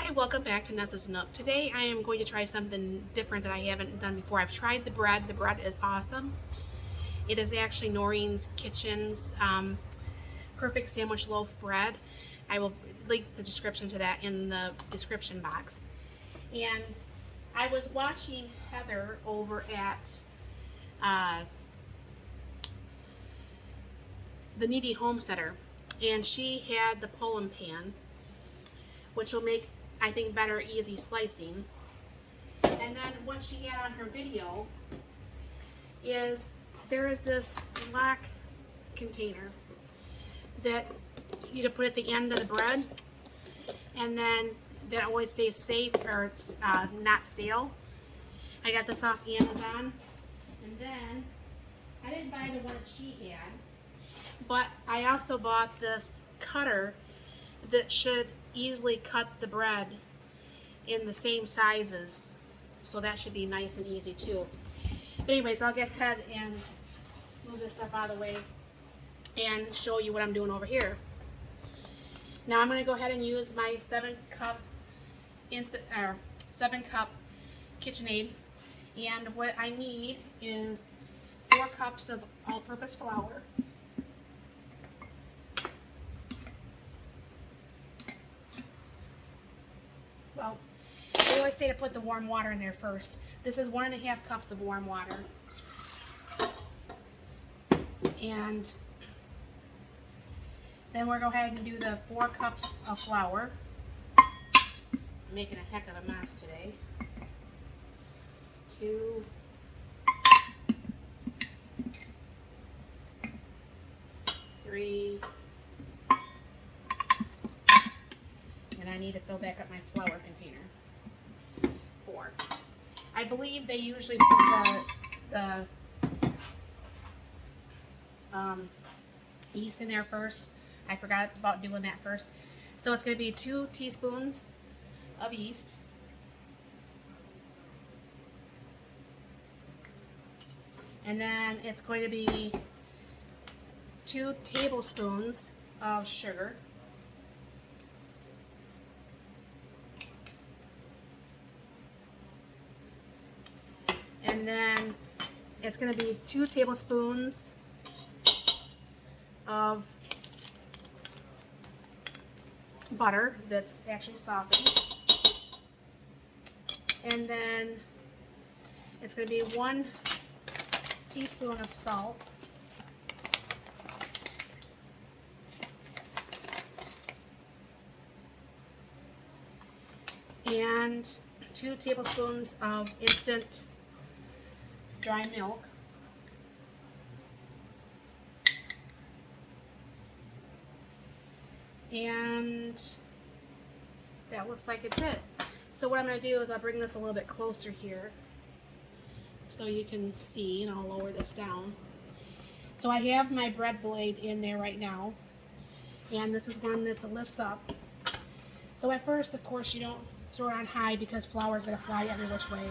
Hi, welcome back to Nessa's Nook. Today I am going to try something different that I haven't done before. I've tried the bread. The bread is awesome. It is actually Noreen's Kitchen's perfect sandwich loaf bread. I will link the description to that in the description box. And I was watching Heather over at the Needy Homesteader, and she had the pullman pan, which will make, I think, better easy slicing. And then what she had on her video is there is this black container that you can put at the end of the bread, and then that always stays safe or not stale. I got this off Amazon, and then I didn't buy the one that she had, but I also bought this cutter that should easily cut the bread in the same sizes, so that should be nice and easy too. But anyways, I'll get ahead and move this stuff out of the way and show you what I'm doing over here. Now I'm going to go ahead and use my 7-cup KitchenAid, and what I need is 4 cups of all-purpose flour. Well, they always say to put the warm water in there first. This is 1.5 cups of warm water. And then we'll go ahead and do the 4 cups of flour. I'm making a heck of a mess today. 2, 3, and I need to fill back up my flour container. 4. I believe they usually put the yeast in there first. I forgot about doing that first. So it's going to be 2 teaspoons of yeast. And then it's going to be 2 tablespoons of sugar. And then it's going to be 2 tablespoons of butter that's actually softened. And then it's going to be 1 teaspoon of salt. And 2 tablespoons of instant dry milk. And that looks like it's it. So what I'm going to do is I'll bring this a little bit closer here so you can see, and I'll lower this down. So I have my bread blade in there right now, and this is one that lifts up. So at first, of course, you don't throw it on high because flour is going to fly every which way.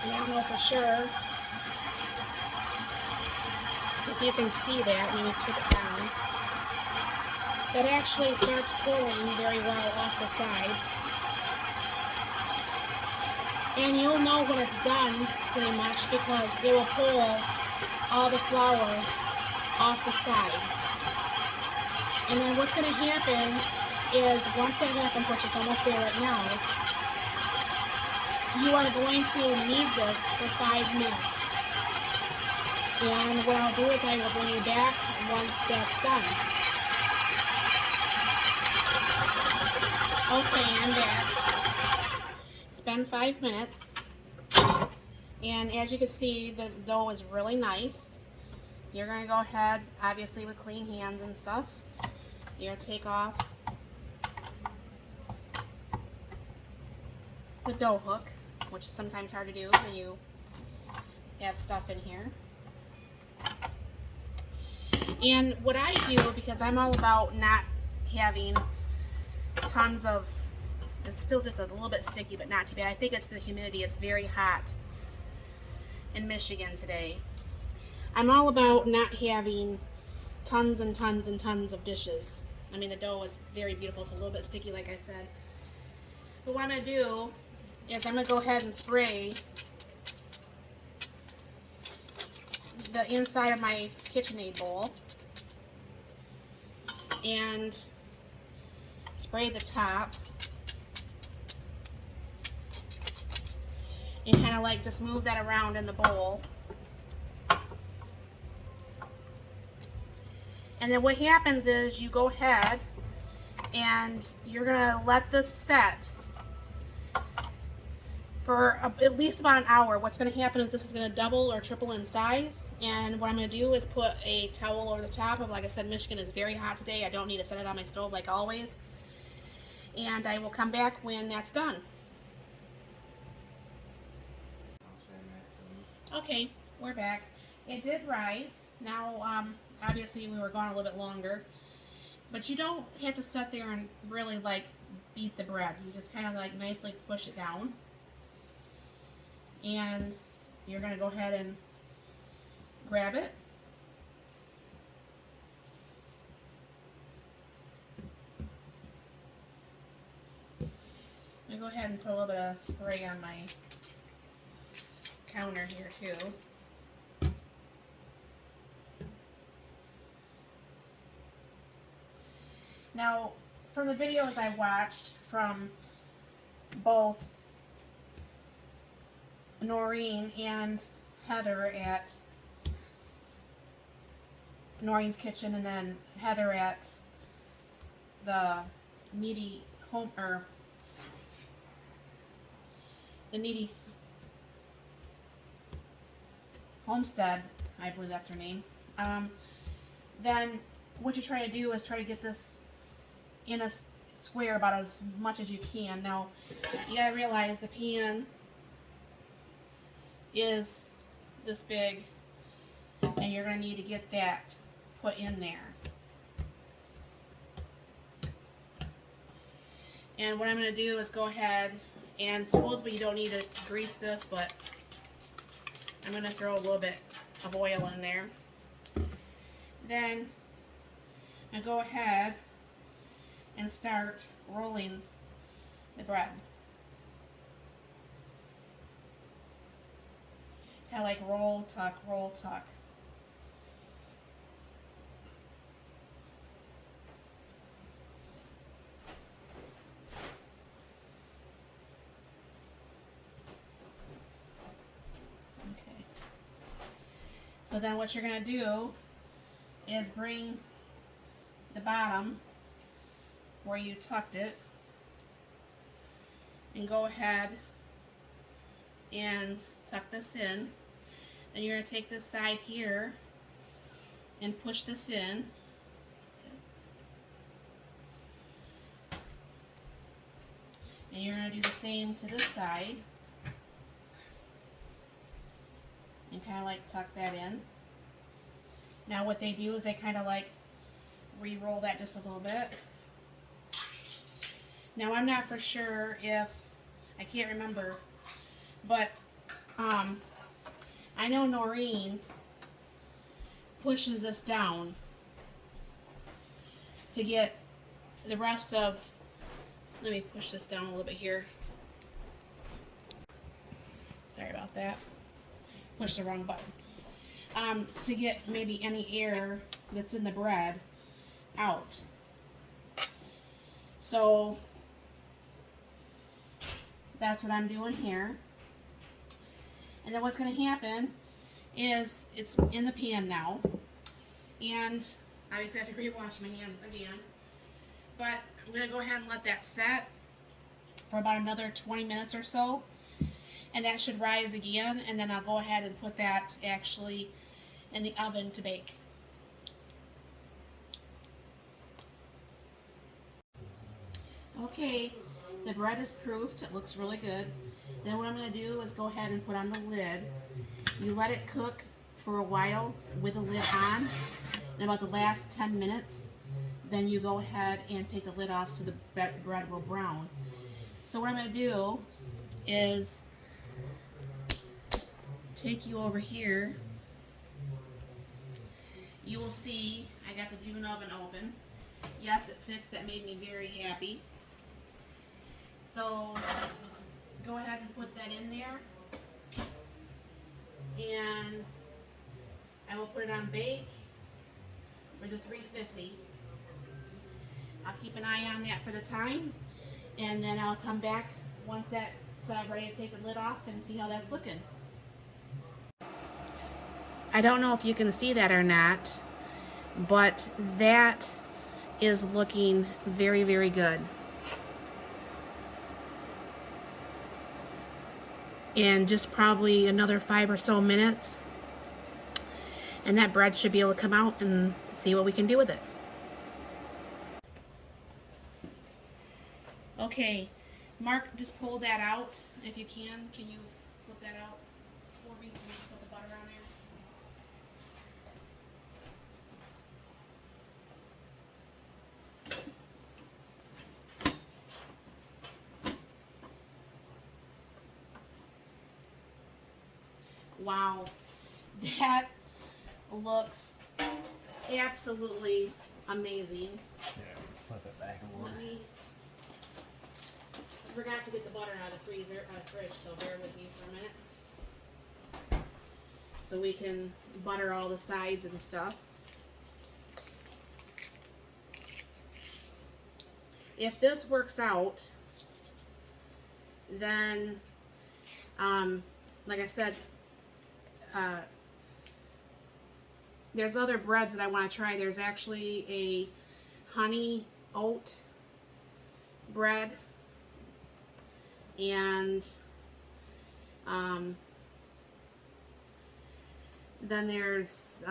And I don't know for sure if you can see that when you tip it down. That actually starts pulling very well off the sides. And you'll know when it's done pretty much because it will pull all the flour off the side. And then what's going to happen is once that happens, which is almost there right now, you are going to knead this for 5 minutes. And what I'll do is I will bring you back once that's done. Okay, I'm back. It's been 5 minutes. And as you can see, the dough is really nice. You're going to go ahead, obviously with clean hands and stuff. You're going to take off the dough hook, which is sometimes hard to do when you have stuff in here. And what I do, because I'm all about not having tons of It's still just a little bit sticky, but not too bad. I think it's the humidity. It's very hot in Michigan today. I'm all about not having tons and tons and tons of dishes. I mean, the dough is very beautiful. It's a little bit sticky, like I said. But what I'm going to do is I'm going to go ahead and spray the inside of my KitchenAid bowl and spray the top and kind of like just move that around in the bowl. And then what happens is you go ahead and you're gonna let this set for at least about an hour. What's gonna happen is this is gonna double or triple in size. And what I'm gonna do is put a towel over the top of, like I said, Michigan is very hot today. I don't need to set it on my stove like always. And I will come back when that's done. Okay, we're back. It did rise. Now, obviously we were gone a little bit longer, but you don't have to sit there and really like beat the bread. You just kind of like nicely push it down, and you're going to go ahead and grab it. I'm going to go ahead and put a little bit of spray on my counter here too. Now, from the videos I watched from both Noreen and Heather at Noreen's Kitchen, and then Heather at the Needy Home, or the Needy Homestead, I believe that's her name. Then what you try to do is try to get this in a square about as much as you can. Now, you gotta realize the pan is this big, and you're gonna need to get that put in there. And what I'm gonna do is go ahead, and supposedly you don't need to grease this, but I'm gonna throw a little bit of oil in there. Then I go ahead and start rolling the bread. Kind of like roll, tuck, roll, tuck. Okay. So then what you're going to do is bring the bottom where you tucked it and go ahead and tuck this in. Then you're going to take this side here and push this in. And you're going to do the same to this side and kind of like tuck that in. Now what they do is they kind of like re-roll that just a little bit. Now I'm not for sure if, I can't remember, but I know Noreen pushes this down to get the rest of, let me push this down a little bit here. Sorry about that. Push the wrong button. To get maybe any air that's in the bread out. So that's what I'm doing here. And then what's going to happen is it's in the pan now, and I just have to re-wash my hands again, but I'm going to go ahead and let that set for about another 20 minutes or so, and that should rise again, and then I'll go ahead and put that actually in the oven to bake. Okay, the bread is proofed. It looks really good. Then what I'm going to do is go ahead and put on the lid. You let it cook for a while with the lid on. In about the last 10 minutes, then you go ahead and take the lid off so the bread will brown. So what I'm going to do is take you over here. You will see I got the June oven open. Yes, it fits. That made me very happy. So go ahead and put that in there. And I will put it on bake for the 350. I'll keep an eye on that for the time. And then I'll come back once that's ready to take the lid off and see how that's looking. I don't know if you can see that or not, but that is looking very, very good. And just probably another 5 or so minutes, and that bread should be able to come out and see what we can do with it. Okay, Mark, just pull that out if you can. Can you flip that out for me so we can put the butter on there? Wow, that looks absolutely amazing. Yeah, flip it back and forth. I forgot to get the butter out of the freezer, out of the fridge, so bear with me for a minute. So we can butter all the sides and stuff. If this works out, then, like I said, there's other breads that I want to try. There's actually a honey oat bread, and then there's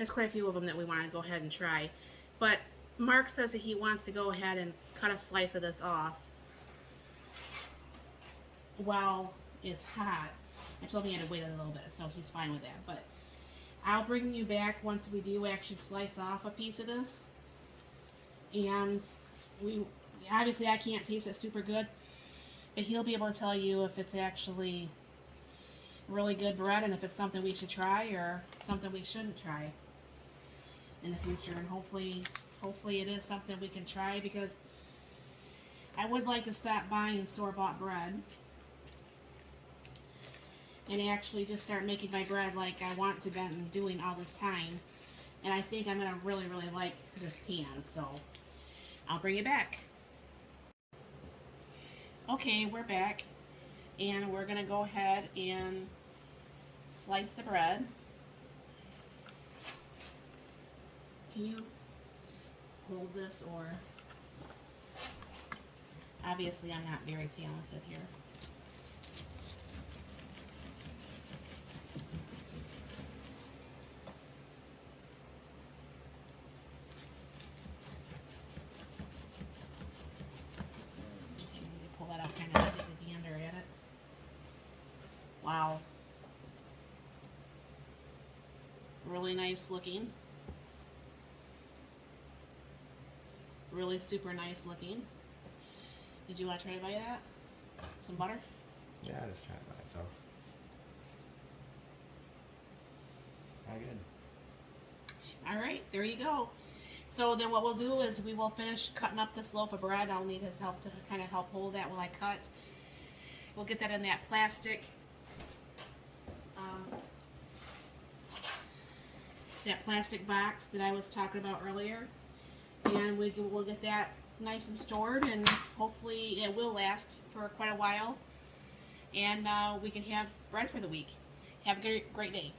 quite a few of them that we want to go ahead and try. But Mark says that he wants to go ahead and cut a slice of this off while it's hot. I told him he had to wait a little bit, so he's fine with that. But I'll bring you back once we do actually slice off a piece of this. And obviously I can't taste it super good, but he'll be able to tell you if it's actually really good bread and if it's something we should try or something we shouldn't try in the future. And hopefully it is something we can try, because I would like to stop buying store-bought bread and actually just start making my bread like I want to been doing all this time. And I think I'm going to really, really like this pan, so I'll bring it back. Okay, we're back, and we're going to go ahead and slice the bread. Can you hold this, or... Obviously, I'm not very talented here. Pull that out kind of stick the gander at it. Wow. Really nice looking. Really super nice looking. Did you want to try to buy that? Some butter? Yeah, I just tried it by itself. Very good. Alright, there you go. So then what we'll do is we will finish cutting up this loaf of bread. I'll need his help to kind of help hold that while I cut. We'll get that in that plastic box that I was talking about earlier, and we'll get that nice and stored, and hopefully it will last for quite a while, and we can have bread for the week. Have a great day.